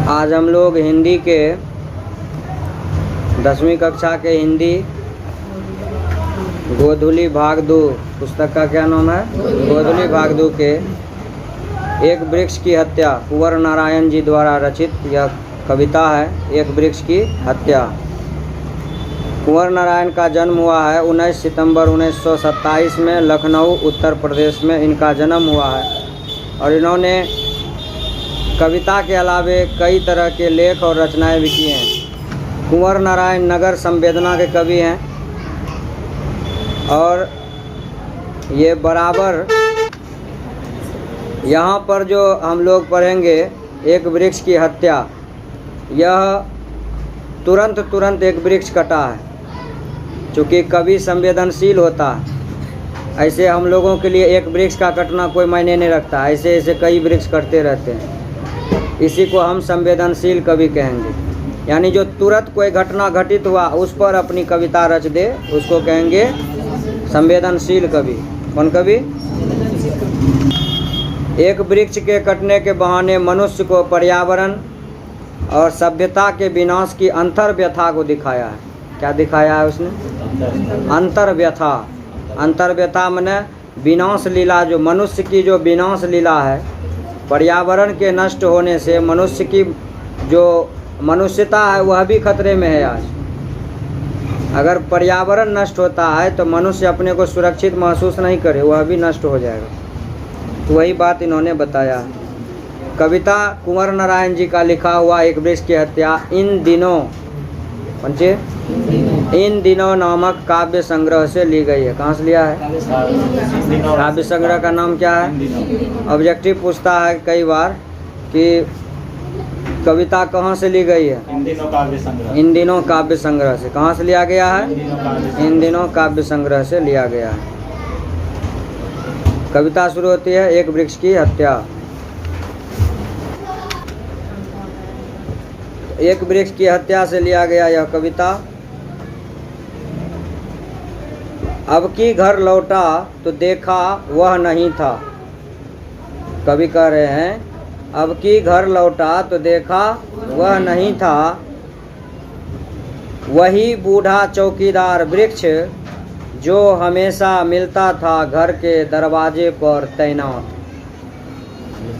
आज हम लोग हिंदी के 10वीं कक्षा के हिंदी गोधुली भाग 2 पुस्तक का क्या नाम है? गोधुली भाग 2 के एक वृक्ष की हत्या कुंवर नारायण जी द्वारा रचित यह कविता है। एक वृक्ष की हत्या। कुंवर नारायण का जन्म हुआ है 19 सितंबर 1927 में लखनऊ उत्तर प्रदेश में इनका जन्म हुआ है। और इन्होंने कविता के अलावे कई तरह के लेख और रचनाएं भी किए हैं। कुंवर नारायण नगर संवेदना के कवि हैं और ये बराबर यहाँ पर जो हम लोग पढ़ेंगे एक वृक्ष की हत्या, यह तुरंत एक वृक्ष कटा है। चूँकि कवि संवेदनशील होता है, ऐसे हम लोगों के लिए एक वृक्ष का कटना कोई मायने नहीं रखता। ऐसे ऐसे कई वृक्ष कटते रहते हैं, इसी को हम संवेदनशील कवि कहेंगे। यानी जो तुरंत कोई घटना घटित हुआ उस पर अपनी कविता रच दे उसको कहेंगे संवेदनशील कवि। कौन कवि? एक वृक्ष के कटने के बहाने मनुष्य को पर्यावरण और सभ्यता के विनाश की अंतर्व्यथा को दिखाया है। क्या दिखाया है उसने? अंतर्व्यथा। अंतर्व्यथा माने विनाश लीला, जो मनुष्य की जो विनाश लीला है, पर्यावरण के नष्ट होने से मनुष्य की जो मनुष्यता है वह भी खतरे में है। आज अगर पर्यावरण नष्ट होता है तो मनुष्य अपने को सुरक्षित महसूस नहीं करे, वह भी नष्ट हो जाएगा। तो वही बात इन्होंने बताया। कविता कुंवर नारायण जी का लिखा हुआ एक वृक्ष की हत्या इन दिनों पंचे इन दिनों नामक काव्य संग्रह से ली गई है। कहाँ से लिया है? काव्य संग्रह का नाम क्या है? ऑब्जेक्टिव पूछता है कई बार कि कविता कहाँ से ली गई है? इन दिनों काव्य संग्रह से। कहाँ से लिया गया है? इन दिनों काव्य संग्रह से लिया गया है। कविता शुरू होती है एक वृक्ष की हत्या। एक वृक्ष की हत्या से लिया गया यह कविता। अब की घर लौटा तो देखा वह नहीं था। कवि कह रहे हैं अब की घर लौटा तो देखा वह नहीं था, वही बूढ़ा चौकीदार वृक्ष जो हमेशा मिलता था घर के दरवाजे पर तैनात।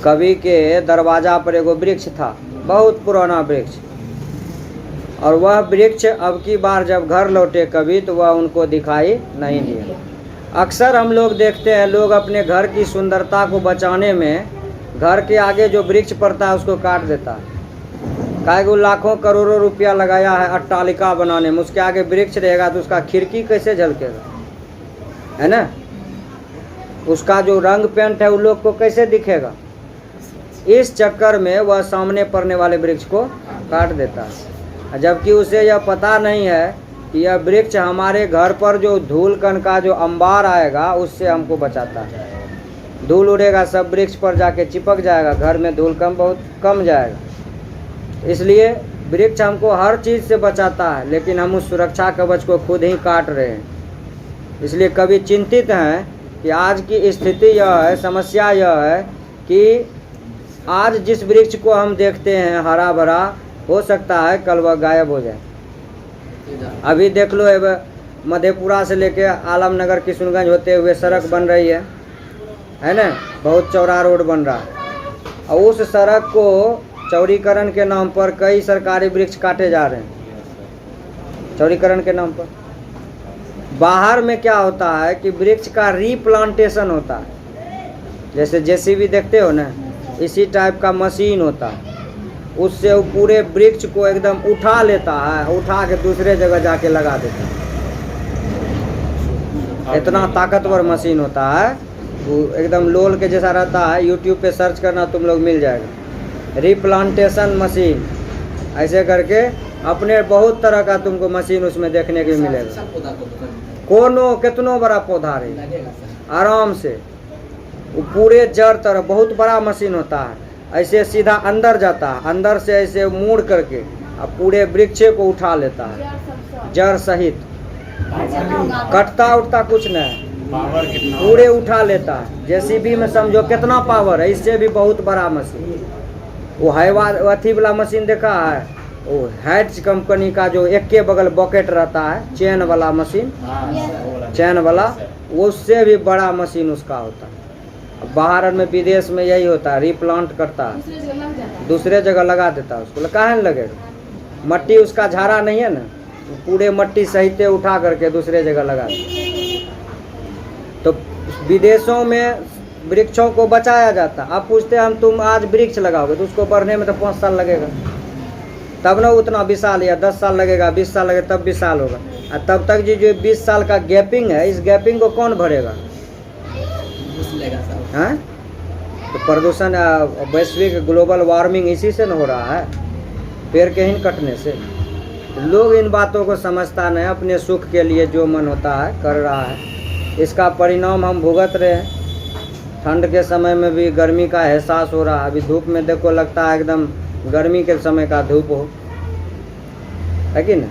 कवि के दरवाजा पर एगो वृक्ष था, बहुत पुराना वृक्ष, और वह वृक्ष अब की बार जब घर लौटे कवि तो वह उनको दिखाई नहीं दिया। अक्सर हम लोग देखते हैं लोग अपने घर की सुंदरता को बचाने में घर के आगे जो वृक्ष पड़ता है उसको काट देता है। काहे को लाखों करोड़ों रुपया लगाया है अट्टालिका बनाने में, उसके आगे वृक्ष रहेगा तो उसका खिड़की कैसे झलकेगा, है ना? उसका जो रंग पेंट है उन लोग को कैसे दिखेगा? इस चक्कर में वह सामने पड़ने वाले वृक्ष को काट देता है, जबकि उसे यह पता नहीं है कि यह वृक्ष हमारे घर पर जो धूल कण का जो अंबार आएगा उससे हमको बचाता है। धूल उड़ेगा सब वृक्ष पर जाके चिपक जाएगा, घर में धूल कम बहुत कम जाएगा। इसलिए वृक्ष हमको हर चीज़ से बचाता है, लेकिन हम उस सुरक्षा कवच को खुद ही काट रहे हैं। इसलिए कवि चिंतित हैं कि आज की स्थिति यह है, समस्या यह है कि आज जिस वृक्ष को हम देखते हैं हरा भरा, हो सकता है कल वह गायब हो जाए। अभी देख लो मधेपुरा से लेके आलमनगर किशनगंज होते हुए सड़क बन रही है ना? बहुत चौड़ा रोड बन रहा है और उस सड़क को चौड़ीकरण के नाम पर कई सरकारी वृक्ष काटे जा रहे हैं। चौड़ीकरण के नाम पर बाहर में क्या होता है कि वृक्ष का रीप्लांटेशन होता है। जैसे जेसीबी देखते हो ना, इसी टाइप का मशीन होता है, उससे वो पूरे वृक्ष को एकदम उठा लेता है, उठा के दूसरे जगह जाके लगा देता है। इतना ताकतवर मशीन होता है, वो एकदम लोल के जैसा रहता है। यूट्यूब पे सर्च करना तुम लोग मिल जाएगा, रिप्लांटेशन मशीन। ऐसे करके अपने बहुत तरह का तुमको मशीन उसमें देखने को मिलेगा। कोनो कितनो बड़ा पौधा रहे आराम से वो पूरे जड़ तरह बहुत बड़ा मशीन होता है, ऐसे सीधा अंदर जाता है, अंदर से ऐसे मोड़ करके अब पूरे वृक्ष को उठा लेता है जड़ सहित। कटता उठता कुछ नहीं, पूरे उठा लेता है। जेसीबी में समझो कितना पावर है, इससे भी बहुत बड़ा मशीन। वो हैवा अथी वाला मशीन देखा है, वो हैट्स कंपनी का जो एक के बगल बकेट रहता है, चैन वाला मशीन, चैन वाला, उससे भी बड़ा मशीन उसका होता है। बाहर में विदेश में यही होता है, रिप्लांट करता है, दूसरे जगह लगा देता है उसको। काहे न लगेगा, मट्टी उसका झाड़ा नहीं है ना, पूरे मट्टी सहित उठा करके दूसरे जगह लगा देता। तो विदेशों में वृक्षों को बचाया जाता। अब पूछते हैं हम, तुम आज वृक्ष लगाओगे तो उसको बढ़ने में तो 5 साल लगेगा, तब ना उतना विशाल, या 10 साल लगेगा, 20 साल लगेगा, तब विशाल होगा। और तब तक जो 20 साल का गैपिंग है, इस गैपिंग को कौन भरेगा? हैं? तो प्रदूषण, वैश्विक ग्लोबल वार्मिंग इसी से न हो रहा है, पेड़ के ही कटने से। लोग इन बातों को समझता नहीं, अपने सुख के लिए जो मन होता है कर रहा है। इसका परिणाम हम भुगत रहे हैं। ठंड के समय में भी गर्मी का एहसास हो रहा है। अभी धूप में देखो लगता है एकदम गर्मी के समय का धूप हो, है कि नहीं?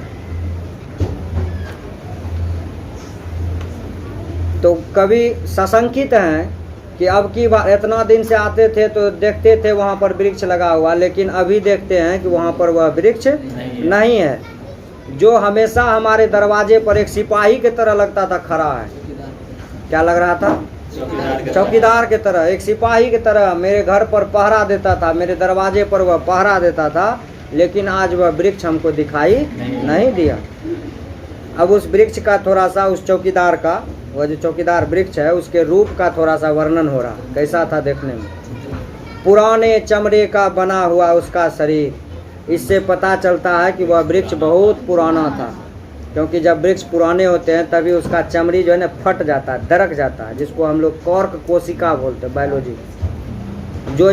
तो कभी सशंकित हैं कि अब की बार, इतना दिन से आते थे तो देखते थे वहाँ पर वृक्ष लगा हुआ, लेकिन अभी देखते हैं कि वहाँ पर वह वृक्ष नहीं है। जो हमेशा हमारे दरवाजे पर एक सिपाही की तरह लगता था खड़ा है, क्या लग रहा था? चौकीदार की तरह, एक सिपाही की तरह मेरे घर पर पहरा देता था, मेरे दरवाजे पर वह पहरा देता था। लेकिन आज वह वृक्ष हमको दिखाई नहीं दिया। अब उस वृक्ष का थोड़ा सा, उस चौकीदार का, वह जो चौकीदार वृक्ष है, उसके रूप का थोड़ा सा वर्णन हो रहा। कैसा था देखने में? पुराने चमड़े का बना हुआ उसका शरीर। इससे पता चलता है कि वह वृक्ष बहुत पुराना था, क्योंकि जब वृक्ष पुराने होते हैं तभी उसका चमड़ी जो है ना फट जाता है, दरक जाता है, जिसको हम लोग कॉर्क कोशिका बोलते हैं बायोलॉजी। जो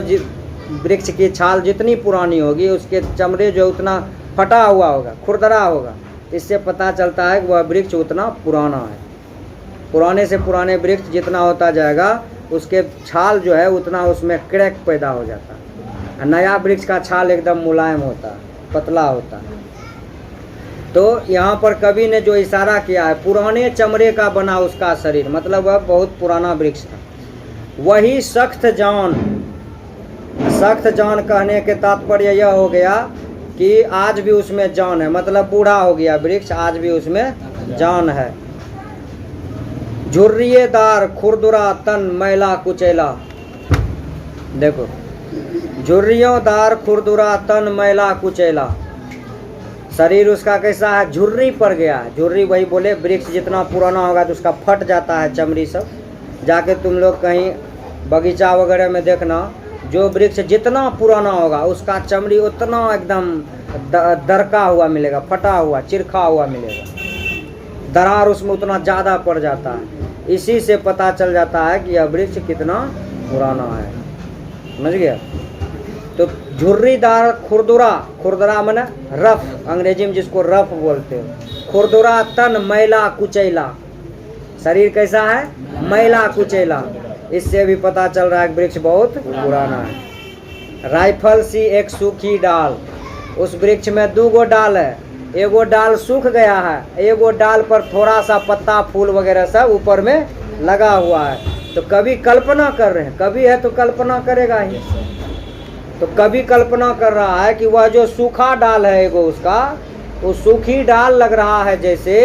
वृक्ष की छाल जितनी पुरानी होगी, उसके चमड़े जो उतना फटा हुआ होगा, खुरदरा होगा। इससे पता चलता है कि वह वृक्ष उतना पुराना है। पुराने से पुराने वृक्ष जितना होता जाएगा, उसके छाल जो है उतना उसमें क्रैक पैदा हो जाता है। नया वृक्ष का छाल एकदम मुलायम होता है, पतला होता है। तो यहाँ पर कवि ने जो इशारा किया है, पुराने चमड़े का बना उसका शरीर, मतलब वह बहुत पुराना वृक्ष था। वही सख्त जान, सख्त जान कहने के तात्पर्य यह हो गया कि आज भी उसमें जान है, मतलब बूढ़ा हो गया वृक्ष, आज भी उसमें जान है। झुर्रियेदार खुरदुरा तन मैला कुचैला, देखो, झुर्रियोदार खुरदुरा तन मैला कुचैला, शरीर उसका कैसा है? झुर्री पड़ गया है। झुर्री वही बोले, वृक्ष जितना पुराना होगा तो उसका फट जाता है चमड़ी सब। जाके तुम लोग कहीं बगीचा वगैरह में देखना, जो वृक्ष जितना पुराना होगा उसका चमड़ी उतना एकदम दरका हुआ मिलेगा, फटा हुआ, चिरखा हुआ मिलेगा, दरार उसमें उतना ज़्यादा पड़ जाता है। इसी से पता चल जाता है कि यह वृक्ष कितना पुराना है। समझ गया? तो झुर्रीदार खुरदुरा, खुरदुरा माने रफ, अंग्रेजी में जिसको रफ बोलते हो। खुरदुरा तन मैला कुचैला, शरीर कैसा है? मैला कुचैला। इससे भी पता चल रहा है कि वृक्ष बहुत पुराना है। राइफल सी एक सूखी डाल, उस वृक्ष में 2 डाल है, एगो डाल सूख गया है, एगो डाल पर थोड़ा सा पत्ता फूल वगैरह सब ऊपर में लगा हुआ है। तो कभी कल्पना कर रहे हैं, कभी है तो कल्पना करेगा ही। तो कभी कल्पना कर रहा है कि वह जो सूखा डाल है एगो उसका, वो सूखी डाल लग रहा है जैसे,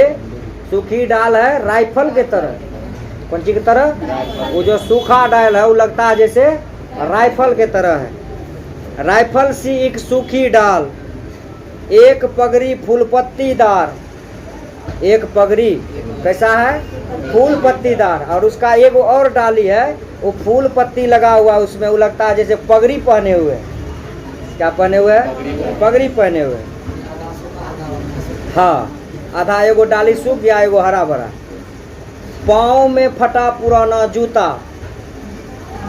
सूखी डाल है राइफल के तरह। कौन चीज की तरह? वो जो सूखा डाल है वो लगता है जैसे राइफल के तरह है। राइफल सी एक सूखी डाल, एक पगड़ी फूल पत्तीदार, एक पगड़ी कैसा है? फूल पत्तीदार, और उसका एक और डाली है, वो फूल पत्ती लगा हुआ उसमें, वो लगता है जैसे पगड़ी पहने हुए। क्या पहने हुए? पगड़ी पहने हुए। हाँ, आधा एगो डाली सूख गया, एगो हरा भरा। पाँव में फटा पुराना जूता,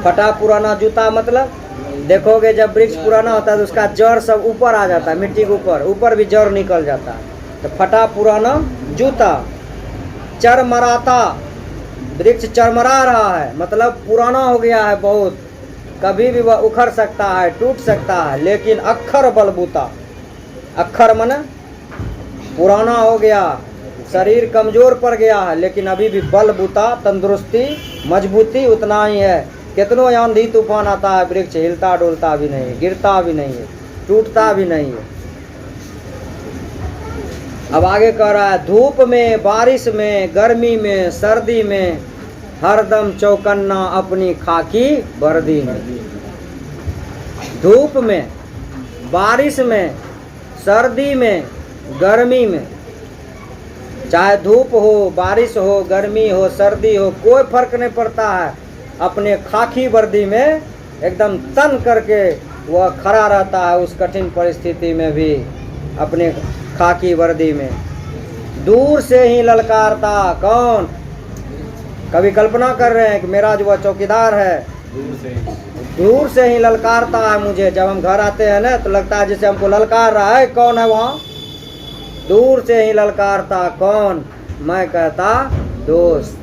फटा पुराना जूता मतलब देखोगे जब वृक्ष पुराना होता है तो उसका जड़ सब ऊपर आ जाता है, मिट्टी के ऊपर, ऊपर भी जड़ निकल जाता है। तो फटा पुराना जूता। चरमराता, वृक्ष चरमरा रहा है, मतलब पुराना हो गया है बहुत, कभी भी वह उखड़ सकता है, टूट सकता है। लेकिन अक्षर बलबूता, अक्षर माने पुराना हो गया, शरीर कमजोर पड़ गया है, लेकिन अभी भी बलबूता, तंदुरुस्ती, मजबूती उतना ही है। कितनों आंधी तूफान आता है, वृक्ष हिलता डोलता भी नहीं है, गिरता भी नहीं है, टूटता भी नहीं है। अब आगे कह रहा है, धूप में, बारिश में, गर्मी में, सर्दी में, हरदम चौकन्ना अपनी खाकी वर्दी में। धूप में, बारिश में, सर्दी में, गर्मी में, चाहे धूप हो, बारिश हो, गर्मी हो, सर्दी हो, कोई फर्क नहीं पड़ता है, अपने खाकी वर्दी में एकदम तन करके वह खड़ा रहता है उस कठिन परिस्थिति में भी, अपने खाकी वर्दी में। दूर से ही ललकारता कौन? कभी कल्पना कर रहे हैं कि मेरा जो वह चौकीदार है, दूर से ही ललकारता है मुझे। जब हम घर आते हैं ना तो लगता है जैसे हमको ललकार रहा है, कौन है वहाँ? दूर से ही ललकारता कौन? मैं कहता दोस्त।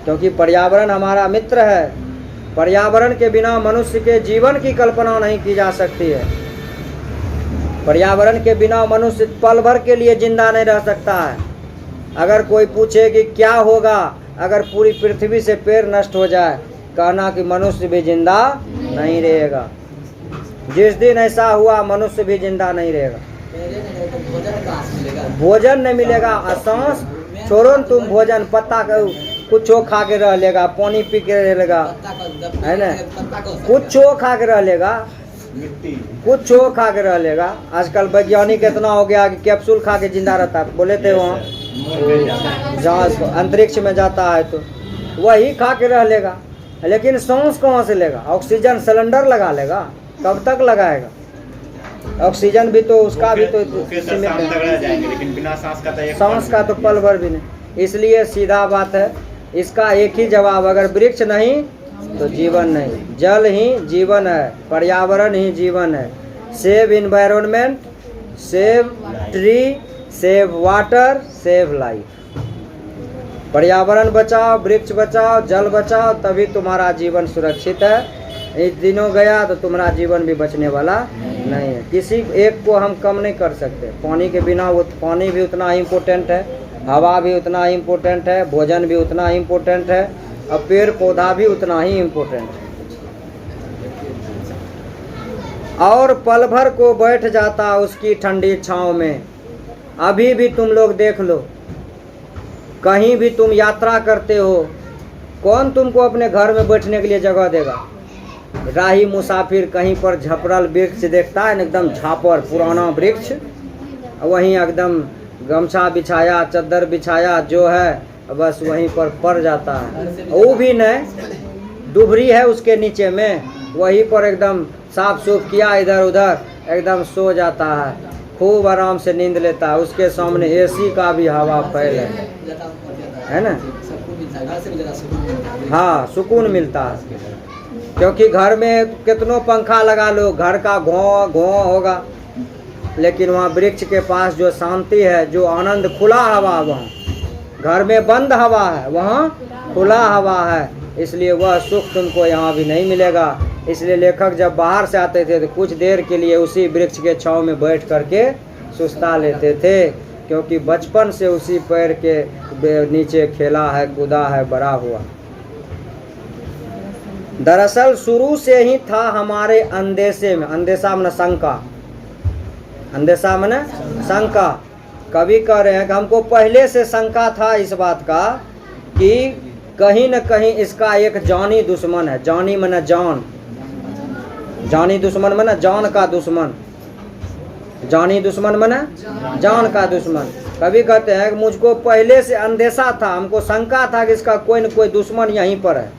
क्योंकि पर्यावरण हमारा मित्र है। पर्यावरण के बिना मनुष्य के जीवन की कल्पना नहीं की जा सकती है। पर्यावरण के बिना मनुष्य पल भर के लिए जिंदा नहीं रह सकता है। अगर कोई पूछे कि क्या होगा अगर पूरी पृथ्वी से पेड़ नष्ट हो जाए, कहना कि मनुष्य भी जिंदा नहीं रहेगा। जिस दिन ऐसा हुआ मनुष्य भी जिंदा नहीं रहेगा। भोजन नहीं मिलेगा, सांस छोड़ो तुम भोजन, पत्ता कुछ खा के रह लेगा, पानी पी के रह लेगा, है ना, कुछ खा के रह लेगा, कुछ खा के रह लेगा। आजकल वैज्ञानिक इतना हो गया कि कैप्सूल खा के जिंदा रहता है। बोले थे वहाँ जहाँ अंतरिक्ष में जाता है तो वही खा के रह लेगा, लेकिन सांस कहाँ से लेगा? ऑक्सीजन सिलेंडर लगा लेगा, कब तक लगाएगा? ऑक्सीजन भी तो उसका भी तो लेकिन बिना सांस का तो पल भर भी नहीं। इसलिए सीधा बात है, इसका एक ही जवाब, अगर वृक्ष नहीं तो जीवन नहीं। जल ही जीवन है, पर्यावरण ही जीवन है। Save environment, save tree, save water, save life. पर्यावरण बचाओ, वृक्ष बचाओ, जल बचाओ, तभी तुम्हारा जीवन सुरक्षित है। इस दिनों गया तो तुम्हारा जीवन भी बचने वाला नहीं है। किसी एक को हम कम नहीं कर सकते। पानी के बिना वो पानी भी उतना ही इम्पोर्टेंट है, हवा भी उतना ही इम्पोर्टेंट है, भोजन भी उतना ही इम्पोर्टेंट है, और पेड़ पौधा भी उतना ही इम्पोर्टेंट है। और पल भर को बैठ जाता उसकी ठंडी छांव में। अभी भी तुम लोग देख लो, कहीं भी तुम यात्रा करते हो, कौन तुमको अपने घर में बैठने के लिए जगह देगा? राही मुसाफिर कहीं पर झपरल वृक्ष देखता है, एकदम झापर पुराना वृक्ष, वहीं एकदम गमछा बिछाया, चद्दर बिछाया जो है, बस वहीं पर पड़ जाता है। वो भी नहीं, दुभरी है उसके नीचे में, वहीं पर एकदम साफ सूफ किया, इधर उधर एकदम सो जाता है, खूब आराम से नींद लेता है। उसके सामने एसी का भी हवा फैल है ना। हाँ, सुकून मिलता है। क्योंकि घर में कितनों पंखा लगा लो, घर का घों घों होगा, लेकिन वहाँ वृक्ष के पास जो शांति है, जो आनंद, खुला हवा, वहाँ घर में बंद हवा है, वहाँ खुला हवा है। इसलिए वह सुख तुमको यहाँ भी नहीं मिलेगा। इसलिए लेखक जब बाहर से आते थे तो कुछ देर के लिए उसी वृक्ष के छांव में बैठ करके सुस्ता लेते थे, क्योंकि बचपन से उसी पेड़ के नीचे खेला है, कूदा है, बड़ा हुआ। दरअसल शुरू से ही था हमारे अंदेशे में, अंदेशा माने शंका, अंदेशा माने शंका। कवि कह रहे हैं कि हमको पहले से शंका था इस बात का कि कहीं न कहीं इसका एक जानी दुश्मन है। जानी माने जान, जानी दुश्मन माने जान का दुश्मन, जानी दुश्मन माने जान का दुश्मन। कवि कहते हैं कि मुझको पहले से अंदेशा था, हमको शंका था कि इसका कोई न कोई दुश्मन यहीं पर है,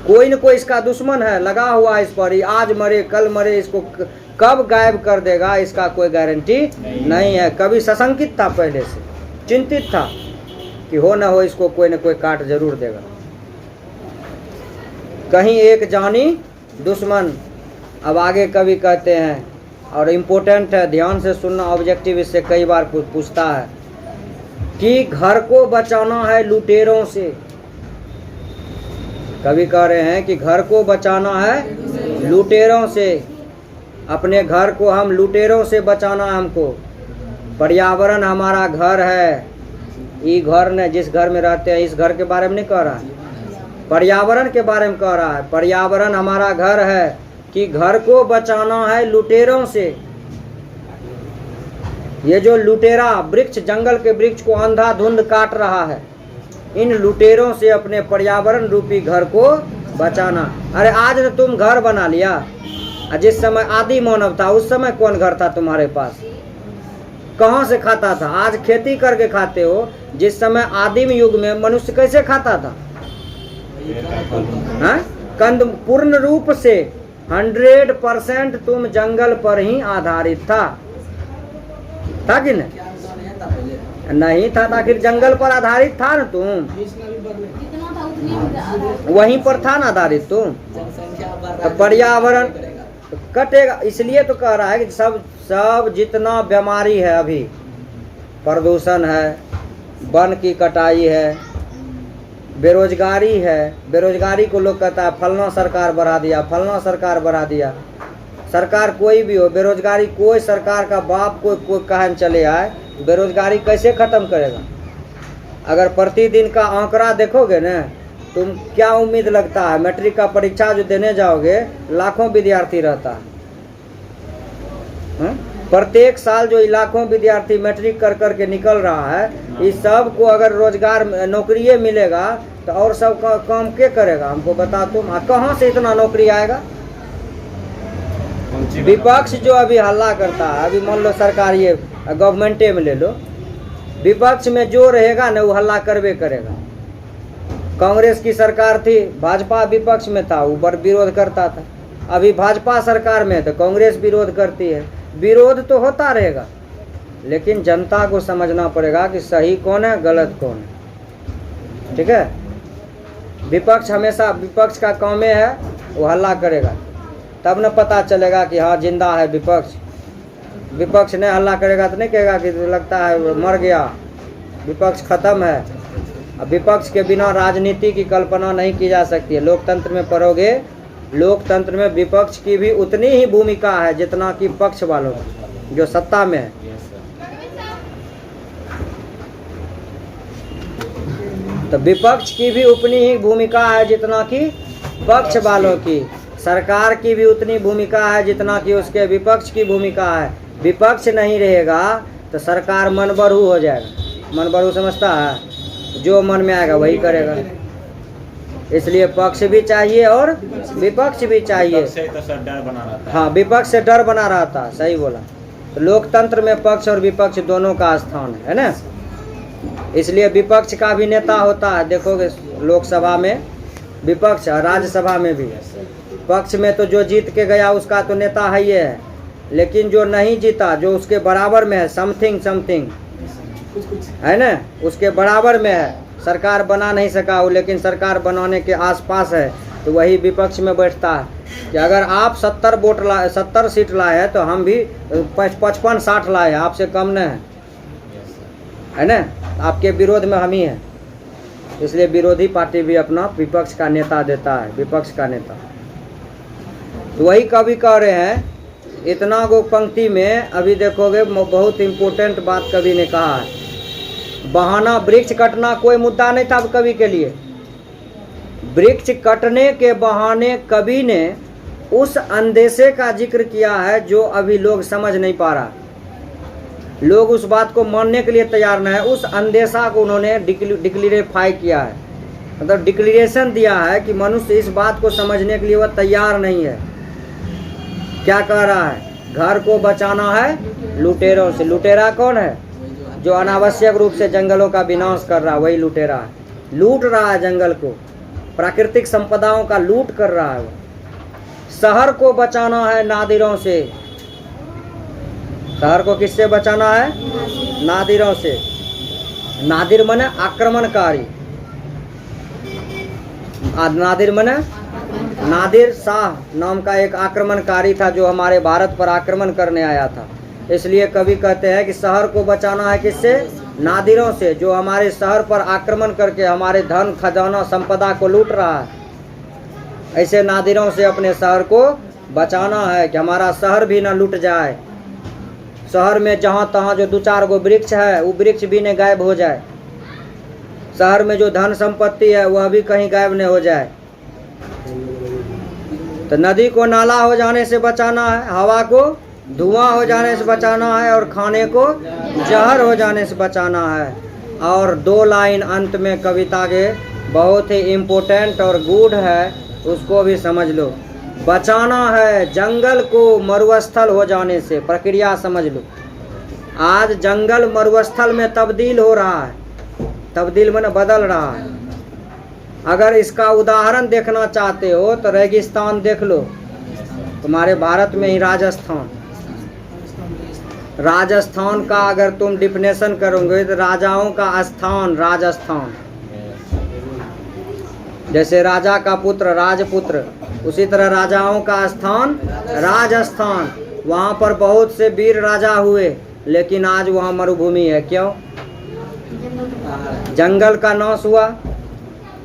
कोई न कोई इसका दुश्मन है, लगा हुआ इस पर, आज मरे कल मरे, इसको कब गायब कर देगा इसका कोई गारंटी नहीं है। कभी सशंकित था, पहले से चिंतित था कि हो न हो इसको कोई न कोई काट जरूर देगा। कहीं एक जानी दुश्मन। अब आगे कवि कहते हैं, और इम्पोर्टेंट है, ध्यान से सुनना, ऑब्जेक्टिव इससे कई बार पूछता है कि घर को बचाना है लुटेरों से। कवि कह रहे हैं कि घर को बचाना है लुटेरों से, अपने घर को हम लुटेरों से बचाना है हमको। पर्यावरण हमारा घर है, ये घर ने जिस घर में रहते हैं इस घर के बारे में नहीं कह रहा है, पर्यावरण के बारे में कह रहा है। पर्यावरण हमारा घर है कि घर को बचाना है लुटेरों से। ये जो लुटेरा वृक्ष, जंगल के वृक्ष को अंधाधुंध काट रहा है, इन लुटेरों से अपने पर्यावरण रूपी घर को बचाना। अरे आज न तुम घर बना लिया, जिस समय आदि मानव था उस समय कौन घर था तुम्हारे पास? कहाँ से खाता था? आज खेती करके खाते हो। जिस समय आदिम युग में मनुष्य कैसे खाता था? कंद पूर्ण रूप से 100% तुम जंगल पर ही आधारित था कि नहीं था? आखिर जंगल पर आधारित था ना तुम, वहीं पर था ना आधारित तुम। तो पर्यावरण कटेगा, इसलिए तो कह रहा है कि सब जितना बीमारी है अभी, प्रदूषण है, वन की कटाई है, बेरोजगारी है। बेरोजगारी को लोग कहता है फलना सरकार बढ़ा दिया, फलना सरकार बढ़ा दिया। सरकार कोई भी हो, बेरोजगारी कोई सरकार का बाप कोई कहन चले आए, बेरोजगारी कैसे खत्म करेगा? अगर प्रतिदिन का आंकड़ा देखोगे ना, तुम क्या उम्मीद लगता है? मैट्रिक का परीक्षा जो देने जाओगे, लाखों विद्यार्थी रहता है। प्रत्येक साल जो लाखों विद्यार्थी मैट्रिक कर करके निकल रहा है, इस सब को अगर रोजगार नौकरी मिलेगा तो और सब का काम क्या करेगा? हमको बता तुम। कहाँ से इतना नौकरी आएगा? विपक्ष जो अभी हल्ला करता है, अभी मान लो सरकार ये गवर्नमेंटे में ले लो, विपक्ष में जो रहेगा ना वो हल्ला करबे करेगा। कांग्रेस की सरकार थी, भाजपा विपक्ष में था, ऊपर विरोध करता था। अभी भाजपा सरकार में तो कांग्रेस विरोध करती है। विरोध तो होता रहेगा, लेकिन जनता को समझना पड़ेगा कि सही कौन है, गलत कौन है। ठीक है? विपक्ष हमेशा, विपक्ष का काम है वो हल्ला करेगा, तब न पता चलेगा कि हाँ जिंदा है विपक्ष। विपक्ष ने हल्ला करेगा तो नहीं कहेगा कि लगता है मर गया, विपक्ष खत्म है। अब विपक्ष के बिना राजनीति की कल्पना नहीं की जा सकती है। लोकतंत्र में पढ़ोगे, लोकतंत्र में विपक्ष की भी उतनी ही भूमिका है जितना कि पक्ष वालों की जो सत्ता में है। तो विपक्ष की भी उतनी ही भूमिका है जितना कि पक्ष वालों की। सरकार की भी उतनी भूमिका है जितना कि उसके विपक्ष की भूमिका है। विपक्ष नहीं रहेगा तो सरकार मनबरू हो जाएगा। मनबरू समझता है? जो मन में आएगा वही करेगा। इसलिए पक्ष भी चाहिए और विपक्ष भी चाहिए। हाँ, विपक्ष से डर बना रहा था, सही बोला। तो लोकतंत्र में पक्ष और विपक्ष दोनों का स्थान है ना। इसलिए विपक्ष का भी नेता होता है, देखोगे लोकसभा में विपक्ष, राज्यसभा में भी। पक्ष में तो जो जीत के गया उसका तो नेता है ये है, लेकिन जो नहीं जीता, जो उसके बराबर में है, समथिंग है ना, उसके बराबर में है, सरकार बना नहीं सका वो, लेकिन सरकार बनाने के आसपास है, तो वही विपक्ष में बैठता है कि अगर आप 70 सीट लाए हैं तो हम भी 55-60 लाए हैं, आपसे कम नहीं है ना। आपके विरोध में हम ही हैं। इसलिए विरोधी पार्टी भी अपना विपक्ष का नेता देता है, विपक्ष का नेता। तो वही कवि कह रहे हैं, इतना गो पंक्ति में अभी देखोगे बहुत इम्पोर्टेंट बात कवि ने कहा है। बहाना वृक्ष कटना कोई मुद्दा नहीं था कवि के लिए। वृक्ष कटने के बहाने कवि ने उस अंदेशे का जिक्र किया है जो अभी लोग समझ नहीं पा रहा। लोग उस बात को मानने के लिए तैयार नहीं है। उस अंदेशा को उन्होंने डिक्लेरिफाई किया है, मतलब डिक्लेरेशन दिया है कि मनुष्य इस बात को समझने के लिए वह तैयार नहीं है। क्या कह रहा है? घर को बचाना है लुटेरों से। लुटेरा कौन है? जो अनावश्यक रूप से जंगलों का विनाश कर रहा है, वही लुटेरा है। लूट रहा है जंगल को, प्राकृतिक संपदाओं का लूट कर रहा है वो। शहर को बचाना है नादिरों से। शहर को किससे बचाना है? नादिरों से। नादिर माने आक्रमणकारी। नादिर माने, नादिर शाह नाम का एक आक्रमणकारी था जो हमारे भारत पर आक्रमण करने आया था। इसलिए कवि कहते हैं कि शहर को बचाना है किससे? नादिरों से, जो हमारे शहर पर आक्रमण करके हमारे धन खजाना संपदा को लूट रहा है। ऐसे नादिरों से अपने शहर को बचाना है कि हमारा शहर भी न लूट जाए। शहर में जहाँ तहाँ जो 2-4 गो वृक्ष है वो वृक्ष भी न गायब हो जाए। शहर में जो धन संपत्ति है वह भी कहीं गायब न हो जाए। तो नदी को नाला हो जाने से बचाना है, हवा को धुआं हो जाने से बचाना है, और खाने को जहर हो जाने से बचाना है। और 2 लाइन अंत में कविता के बहुत ही इम्पोर्टेंट और गूढ़ है, उसको भी समझ लो। बचाना है जंगल को मरुस्थल हो जाने से। प्रक्रिया समझ लो। आज जंगल मरुस्थल में तब्दील हो रहा है, तब्दील माने बदल रहा है। अगर इसका उदाहरण देखना चाहते हो तो रेगिस्तान देख लो, तुम्हारे भारत में ही राजस्थान। राजस्थान का अगर तुम डिफिनेशन करोगे तो राजाओं का स्थान राजस्थान। जैसे राजा का पुत्र राजपुत्र, उसी तरह राजाओं का स्थान राजस्थान। वहाँ पर बहुत से वीर राजा हुए, लेकिन आज वहाँ मरुभूमि है। क्यों? जंगल का नाश हुआ,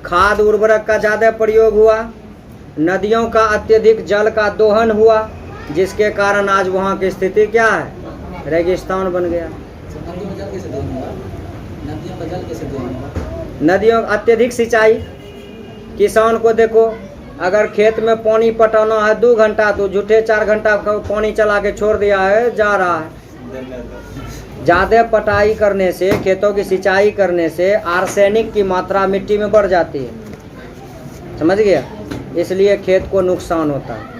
खाद उर्वरक का ज़्यादा प्रयोग हुआ, नदियों का अत्यधिक जल का दोहन हुआ, जिसके कारण आज वहाँ की स्थिति क्या है? रेगिस्तान बन गया। नदियों अत्यधिक सिंचाई। किसान को देखो, अगर खेत में पानी पटाना है 2 घंटा तो झूठे 4 घंटा पानी चला के छोड़ दिया है, जा रहा है। ज़्यादा पटाई करने से, खेतों की सिंचाई करने से आर्सेनिक की मात्रा मिट्टी में बढ़ जाती है। समझ गया? इसलिए खेत को नुकसान होता है।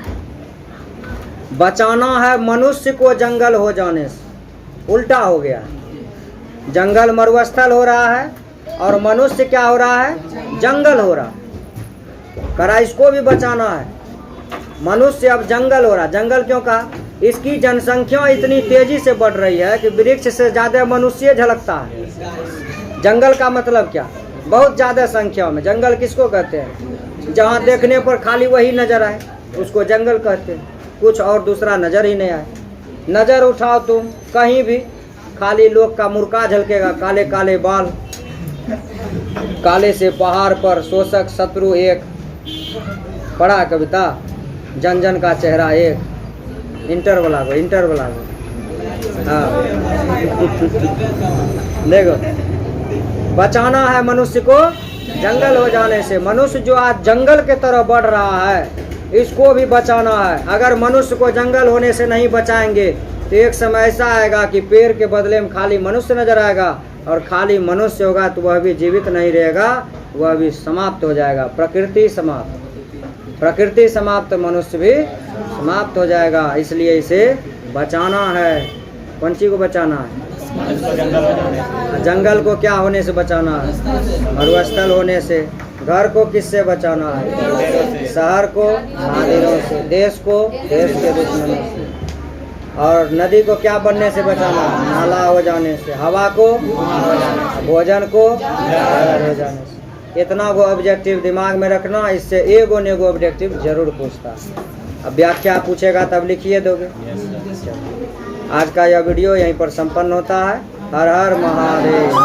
बचाना है मनुष्य को जंगल हो जाने से। उल्टा हो गया, जंगल मरुस्थल हो रहा है और मनुष्य क्या हो रहा है? जंगल हो रहा है। करा इसको भी बचाना है। मनुष्य अब जंगल हो रहा। जंगल क्यों कहा? इसकी जनसंख्या इतनी तेजी से बढ़ रही है कि वृक्ष से ज़्यादा मनुष्य झलकता है। जंगल का मतलब क्या? बहुत ज़्यादा संख्या में। जंगल किसको कहते हैं? जहाँ देखने पर खाली वही नज़र आए उसको जंगल कहते हैं। कुछ और दूसरा नज़र ही नहीं आए। नज़र उठाओ तुम कहीं भी, खाली लोग का मुर्का झलकेगा, काले काले बाल, काले से पहाड़ पर शोषक शत्रु एक। पढ़ा कविता, जन जन का चेहरा एक। इंटर वाला को हाँ देखो, बचाना है मनुष्य को जंगल हो जाने से। मनुष्य जो आज जंगल के तरफ बढ़ रहा है, इसको भी बचाना है। अगर मनुष्य को जंगल होने से नहीं बचाएंगे तो एक समय ऐसा आएगा कि पेड़ के बदले में खाली मनुष्य नजर आएगा, और खाली मनुष्य होगा तो वह भी जीवित नहीं रहेगा, वह भी समाप्त हो जाएगा। प्रकृति समाप्त, मनुष्य भी समाप्त हो जाएगा। इसलिए इसे बचाना है। कौन सी को बचाना है? जंगल को क्या होने से बचाना है? मरुस्थल होने से। घर को किससे बचाना है? शहर को नादिरों से। देश को देश के दुश्मनों से। और नदी को क्या बनने से बचाना है? नाला हो जाने से। हवा को, भोजन को हो जाने से। इतना वो ऑब्जेक्टिव दिमाग में रखना। इससे एगो ने एगो ऑब्जेक्टिव जरूर पूछता। अब व्याख्या पूछेगा तब लिखिए दोगे। आज का यह वीडियो यहीं पर संपन्न होता है। हर हर महादेव।